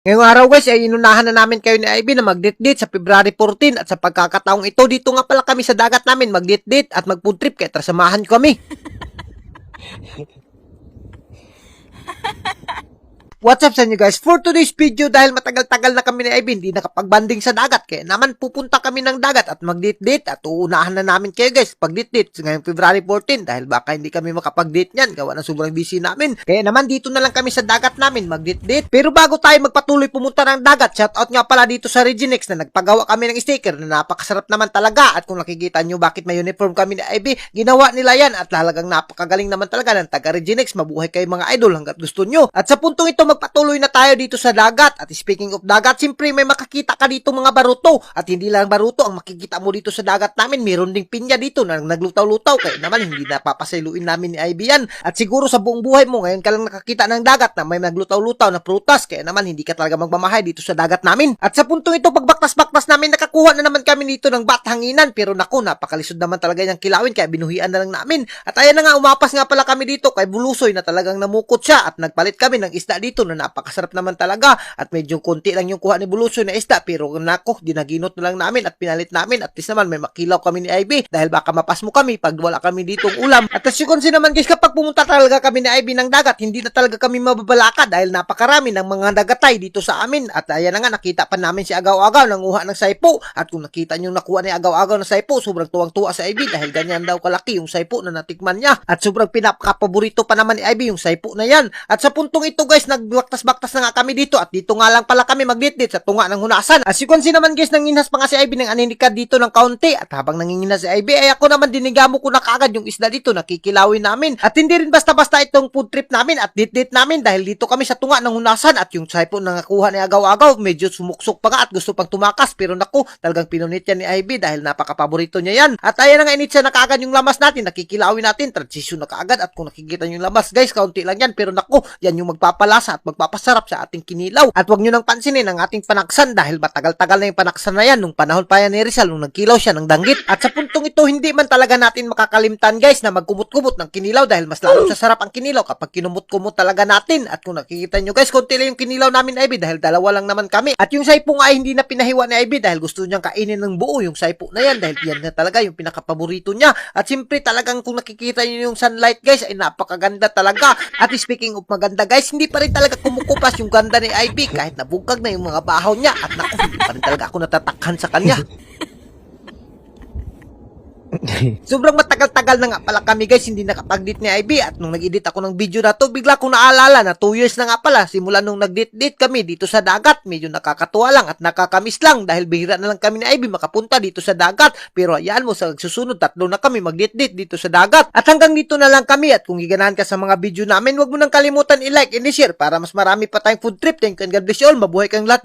Ngayong araw guys ay inunahan na namin kayo ni Ivy na mag-date-date sa February 14 at sa pagkakataong ito dito nga pala kami sa dagat namin mag-date-date at mag-food trip kaya samahan kami. What's up sa inyo guys? For today's video, dahil matagal-tagal na kami ni Ivy hindi nakapag-banding sa dagat, kaya naman pupunta kami ng dagat at mag-date-date at uunahan na namin kayo guys pag-date-date ngayong February 14 dahil baka hindi kami makapag-date niyan gawa ng sobrang busy namin. Kaya naman dito na lang kami sa dagat namin mag-date-date. Pero bago tayo magpatuloy pumunta ng dagat, shoutout nga pala dito sa Reginex na nagpagawa kami ng sticker na napakasarap naman talaga at kung nakikita nyo bakit may uniform kami ni Ivy, ginawa nila yan at talagang napakagaling naman talaga ng taga Reginex. Mabuhay kayo mga idol hanggat gusto nyo. At sa puntong ito magpatuloy na tayo dito sa dagat. At speaking of dagat, siyempre may makakita ka dito mga baruto. At hindi lang baruto ang makikita mo dito sa dagat namin. Meron ding pinya dito na naglutaw-lutaw. Kaya naman hindi na papasailuin namin ni Ivy yan. At siguro sa buong buhay mo ngayon ka lang nakakita ng dagat na may naglutaw-lutaw na prutas. Kaya naman hindi ka talaga magmamahay dito sa dagat namin. At sa puntong ito pagbaktas-baktas namin nakakuha na naman kami dito ng bathanginan. Pero naku, napakalisod naman talaga yung kilawin kaya binuhian na lang namin. At ayan na nga, umapas nga pala kami dito kay Bulusoy na talagang namukot siya. At nagpalit kami ng isda dito na napakasarap naman talaga at medyo konti lang yung kuha ni Bulusoy na isda pero nako, dinaginot na lang namin at pinalit namin at least naman may makilaw kami ni Ivy dahil baka mapasmo kami pag wala kami ditong ulam. At as you can see naman guys, kapag pumunta talaga kami ni Ivy ng dagat, hindi na talaga kami mababalaka dahil napakarami ng mga dagatay dito sa amin. At ayan na nga, nakita pa namin si Agaw-Agaw nanguha ng saipo at kung nakita nyo nakuha ni Agaw-Agaw ng saipo, sobrang tuwang-tuwa sa Ivy dahil ganyan daw kalaki yung saipo na natikman niya at sobrang pinakapaborito pa naman ni Ivy yung saipo na yan. At sa puntong ito guys, nagbaktas-baktas na nga kami dito at dito nga lang pala kami mag-date-date sa tunga ng hunasan. As you can see naman guys, nanginhas pa nga si Ivy ng aninikad dito ng kaunti at habang nanginginas si Ivy ay ako naman dinigamo ko na kaagad yung isda dito, nakikilawin namin. At hindi rin basta-basta itong food trip namin at date-date namin dahil dito kami sa tunga ng hunasan at yung saipo na nakuha ni Agaw-Agaw medyo sumuksok pa nga at gusto pang tumakas pero naku, talagang pinunit yan ni Ivy dahil napakapaborito niya yan. At ayan na nga, init siya na kaagad yung lamas natin, nakikilawin natin, transition na kaagad at kung nakikita nyo yung lamas guys, kaunti lang yan pero naku, yan yung magpapalasa at magpapasarap sa ating kinilaw. At wag nyo nang pansinin ang ating panaksan dahil matagal-tagal na yung panaksan na yan nung panahon pa yan ni Rizal nung nagkilaw siya ng danggit. At sa puntong ito hindi man talaga natin makakalimtan guys na magkumot-kumot ng kinilaw dahil mas lalo sasarap ang kinilaw kapag kinumot-kumot talaga natin. At kung nakikita nyo guys, konti lang yung kinilaw namin Ivy dahil dalawa lang naman kami. At yung saipo nga ay hindi na pinahiwa ni Ivy dahil gusto niyang kainin ng buo yung saipo na yan dahil yan na talaga yung pinakapaborito niya. At siyempre talagang kung nakikita nyo yung sunlight guys ay napakaganda talaga. At speaking of maganda guys, hindi pa rin talaga kumukupas yung ganda ni Ivy kahit nabugkag na yung mga bahaw niya at naku, hindi pa rin talaga ako natatakhan sa kanya. Sobrang matagal-tagal na nga pala kami guys hindi nakapag-date ni Ivy at nung nag-edit ako ng video na to bigla kong naalala na 2 years na nga pala simula nung nag-date kami dito sa dagat. Medyo nakakatuwa lang at nakakamiss lang dahil bihira na lang kami ni Ivy makapunta dito sa dagat pero ayan mo sa susunod 3 na kami mag-date dito sa dagat. At hanggang dito na lang kami at kung giganahan ka sa mga video namin wag mo nang kalimutan i-like and i-share para mas marami pa tayong food trip. Thank you and God bless you all. Mabuhay kang lahat.